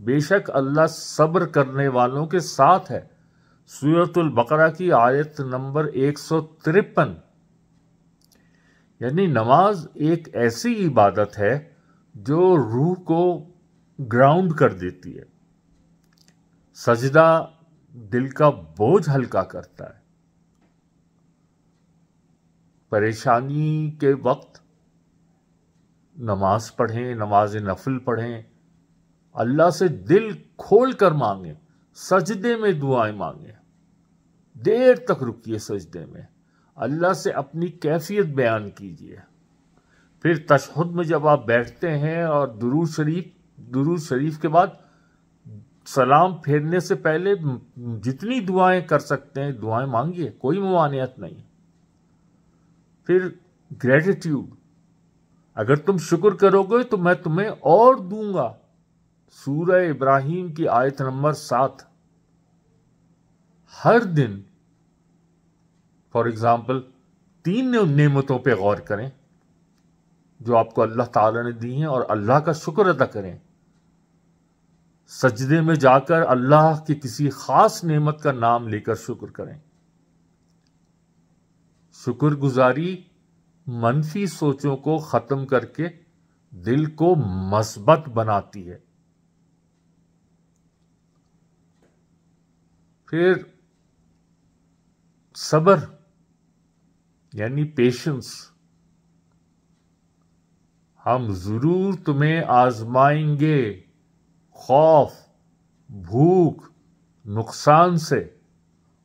بے شک اللہ صبر کرنے والوں کے ساتھ ہے۔ سورۃ البقرہ کی آیت نمبر 153۔ یعنی نماز ایک ایسی عبادت ہے جو روح کو گراؤنڈ کر دیتی ہے۔ سجدہ دل کا بوجھ ہلکا کرتا ہے۔ پریشانی کے وقت نماز پڑھیں، نماز نفل پڑھیں، اللہ سے دل کھول کر مانگیں، سجدے میں دعائیں مانگیں، دیر تک رکیے سجدے میں، اللہ سے اپنی کیفیت بیان کیجیے۔ پھر تشہد میں جب آپ بیٹھتے ہیں اور درود شریف کے بعد سلام پھیرنے سے پہلے جتنی دعائیں کر سکتے ہیں دعائیں مانگیے، کوئی ممانعت نہیں۔ پھر گریٹیٹیوڈ، اگر تم شکر کرو گے تو میں تمہیں اور دوں گا۔ سورہ ابراہیم کی آیت نمبر 7۔ ہر دن فار ایگزامپل 3 نعمتوں پہ غور کریں جو آپ کو اللہ تعالی نے دی ہیں اور اللہ کا شکر ادا کریں۔ سجدے میں جا کر اللہ کی کسی خاص نعمت کا نام لے کر شکر کریں۔ شکر گزاری منفی سوچوں کو ختم کر کے دل کو مثبت بناتی ہے۔ پھر صبر یعنی پیشنس، ہم ضرور تمہیں آزمائیں گے خوف، بھوک، نقصان سے،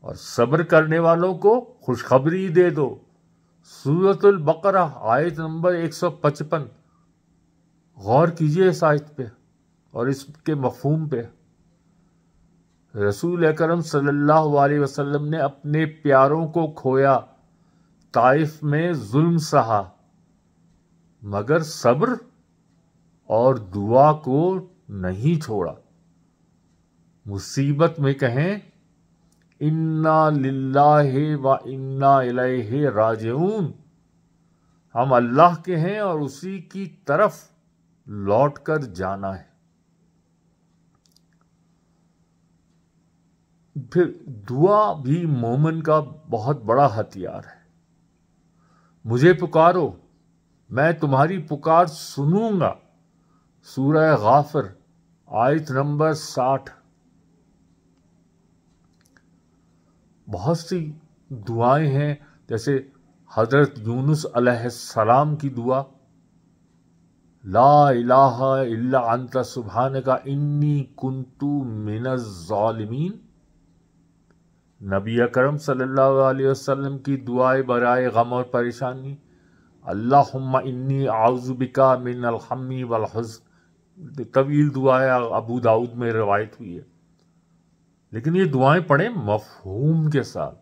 اور صبر کرنے والوں کو خوشخبری دے دو۔ سورۃ البقرہ آیت نمبر 155۔ غور کیجئے اس آیت پہ اور اس کے مفہوم پہ۔ رسول اکرم صلی اللہ علیہ وسلم نے اپنے پیاروں کو کھویا، طائف میں ظلم سہا، مگر صبر اور دعا کو نہیں چھوڑا۔ مصیبت میں کہیں انا للہ و انا الیہ راجعون، ہم اللہ کے ہیں اور اسی کی طرف لوٹ کر جانا ہے۔ پھر دعا بھی مومن کا بہت بڑا ہتھیار ہے۔ مجھے پکارو، میں تمہاری پکار سنوں گا۔ سورہ غافر آیت نمبر 60۔ بہت سی دعائیں ہیں، جیسے حضرت یونس علیہ السلام کی دعا، لا الہ الا انت سبحانک انی کنت من الظالمین۔ نبی اکرم صلی اللہ علیہ وسلم کی دعائیں برائے غم اور پریشانی، اللہم انی اعوذ بک من الہم والحزن، طویل دعائیں ابو داؤد میں روایت ہوئی ہے۔ لیکن یہ دعائیں پڑھیں مفہوم کے ساتھ،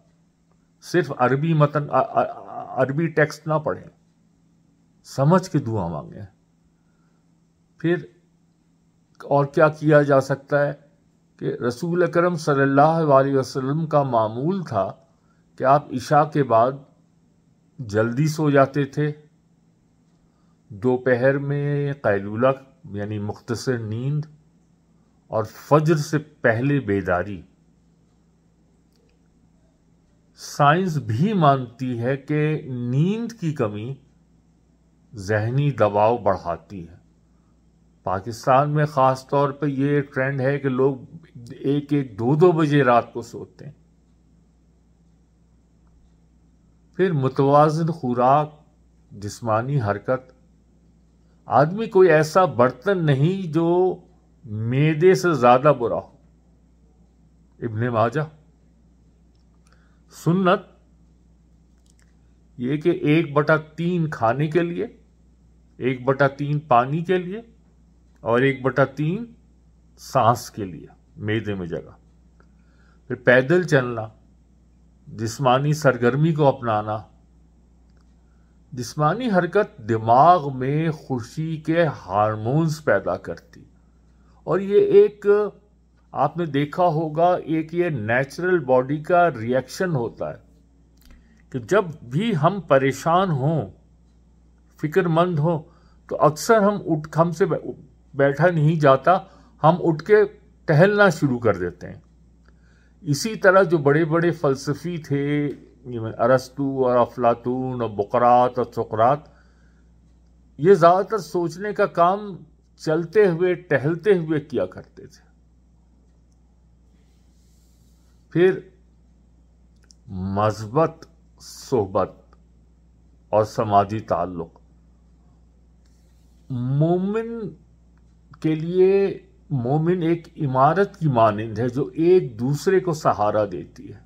صرف عربی ٹیکسٹ نہ پڑھیں، سمجھ کے دعا مانگیں۔ پھر اور کیا کیا جا سکتا ہے کہ رسول اکرم صلی اللہ علیہ وسلم کا معمول تھا کہ آپ عشاء کے بعد جلدی سو جاتے تھے، دوپہر میں قیلولہ یعنی مختصر نیند، اور فجر سے پہلے بیداری۔ سائنس بھی مانتی ہے کہ نیند کی کمی ذہنی دباؤ بڑھاتی ہے۔ پاکستان میں خاص طور پہ یہ ٹرینڈ ہے کہ لوگ 1-2 بجے رات کو سوتے ہیں۔ پھر متوازن خوراک، جسمانی حرکت۔ آدمی کوئی ایسا برتن نہیں جو معدے سے زیادہ برا ہو۔ ابن ماجہ۔ سنت یہ کہ 1/3 کھانے کے لیے، 1/3 پانی کے لیے، اور 1/3 سانس کے لیے، معدے میں جگہ۔ پھر پیدل چلنا، جسمانی سرگرمی کو اپنانا۔ جسمانی حرکت دماغ میں خوشی کے ہارمونز پیدا کرتی، اور یہ ایک آپ نے دیکھا ہوگا ایک یہ نیچرل باڈی کا ریئیکشن ہوتا ہے کہ جب بھی ہم پریشان ہوں، فکر مند ہوں، تو اکثر ہم سے بیٹھا نہیں جاتا، ہم اٹھ کے ٹہلنا شروع کر دیتے ہیں۔ اسی طرح جو بڑے بڑے فلسفی تھے، ارسطو اور افلاطون اور بقراط اور سقراط، یہ زیادہ تر سوچنے کا کام چلتے ہوئے ٹہلتے ہوئے کیا کرتے تھے۔ پھر مثبت صحبت اور سماجی تعلق مومن کے لیے، مومن ایک عمارت کی مانند ہے جو ایک دوسرے کو سہارا دیتی ہے۔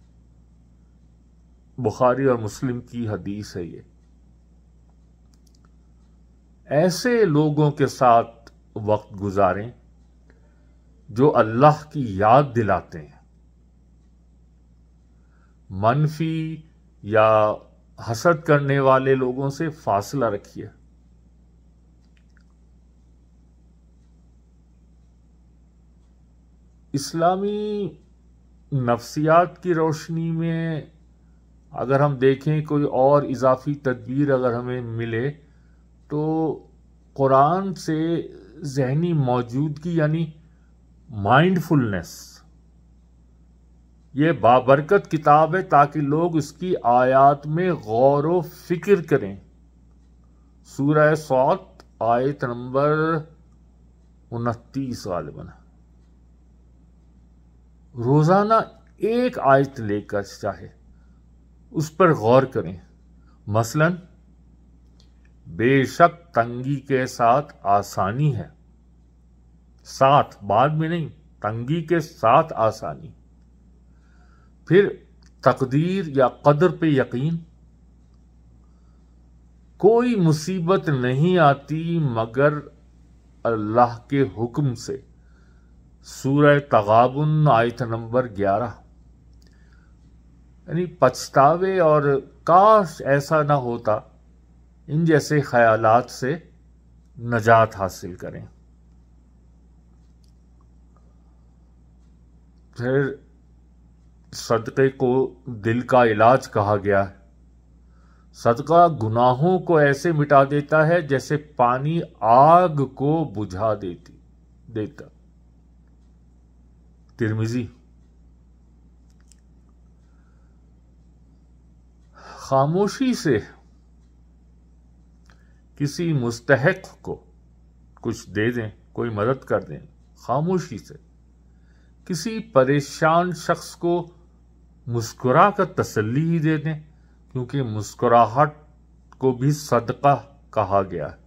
بخاری اور مسلم کی حدیث ہے یہ۔ ایسے لوگوں کے ساتھ وقت گزاریں جو اللہ کی یاد دلاتے ہیں۔ منفی یا حسد کرنے والے لوگوں سے فاصلہ رکھیے۔ اسلامی نفسیات کی روشنی میں اگر ہم دیکھیں کوئی اور اضافی تدبیر اگر ہمیں ملے تو قرآن سے ذہنی موجودگی یعنی مائنڈ فلنس، یہ بابرکت کتاب ہے تاکہ لوگ اس کی آیات میں غور و فکر کریں۔ سورہ صاد آیت نمبر 29 غالباً۔ روزانہ ایک آیت لے کر چاہے اس پر غور کریں۔ مثلا بے شک تنگی کے ساتھ آسانی ہے، ساتھ بعد میں نہیں، تنگی کے ساتھ آسانی۔ پھر تقدیر یا قدر پہ یقین، کوئی مصیبت نہیں آتی مگر اللہ کے حکم سے۔ سورہ تغابن آیت نمبر 11۔ یعنی پچھتاوے اور کاش ایسا نہ ہوتا، ان جیسے خیالات سے نجات حاصل کریں۔ پھر صدقے کو دل کا علاج کہا گیا ہے۔ صدقہ گناہوں کو ایسے مٹا دیتا ہے جیسے پانی آگ کو بجھا دیتا۔ ترمذی۔ خاموشی سے کسی مستحق کو کچھ دے دیں، کوئی مدد کر دیں، خاموشی سے کسی پریشان شخص کو مسکرا کر تسلی ہی دے دیں، کیونکہ مسکراہٹ کو بھی صدقہ کہا گیا ہے۔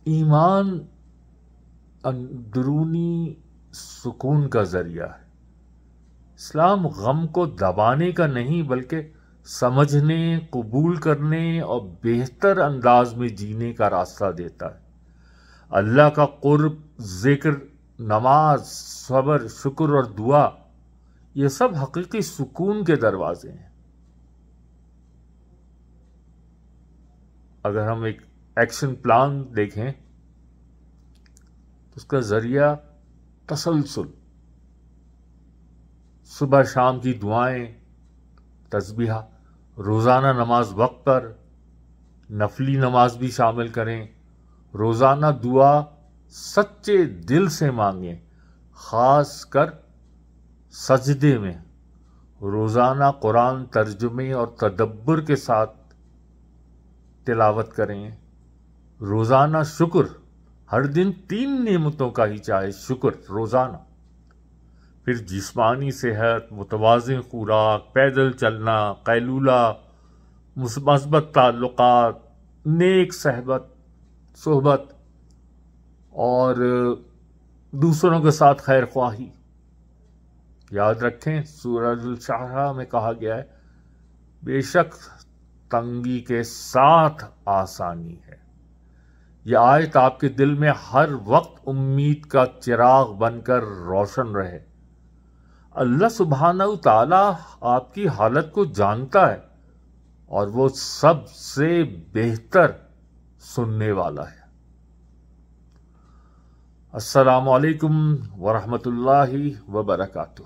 ایمان اندرونی سکون کا ذریعہ ہے۔ اسلام غم کو دبانے کا نہیں بلکہ سمجھنے، قبول کرنے اور بہتر انداز میں جینے کا راستہ دیتا ہے۔ اللہ کا قرب، ذکر، نماز، صبر، شکر اور دعا، یہ سب حقیقی سکون کے دروازے ہیں۔ اگر ہم ایک ایکشن پلان دیکھیں تو اس کا ذریعہ تسلسل، صبح شام کی دعائیں، تسبیحہ، روزانہ نماز وقت پر، نفلی نماز بھی شامل کریں، روزانہ دعا سچے دل سے مانگیں، خاص کر سجدے میں، روزانہ قرآن ترجمے اور تدبر کے ساتھ تلاوت کریں، روزانہ شکر، ہر دن 3 نعمتوں کا ہی چاہے شکر روزانہ، پھر جسمانی صحت، متوازن خوراک، پیدل چلنا، قیلولہ، مثبت تعلقات، نیک صحبت اور دوسروں کے ساتھ خیر خواہی۔ یاد رکھیں سورہ الشعراء میں کہا گیا ہے بے شک تنگی کے ساتھ آسانی ہے۔ یہ آیت آپ کے دل میں ہر وقت امید کا چراغ بن کر روشن رہے۔ اللہ سبحانہ تعالی آپ کی حالت کو جانتا ہے اور وہ سب سے بہتر سننے والا ہے۔ السلام علیکم ورحمۃ اللہ وبرکاتہ۔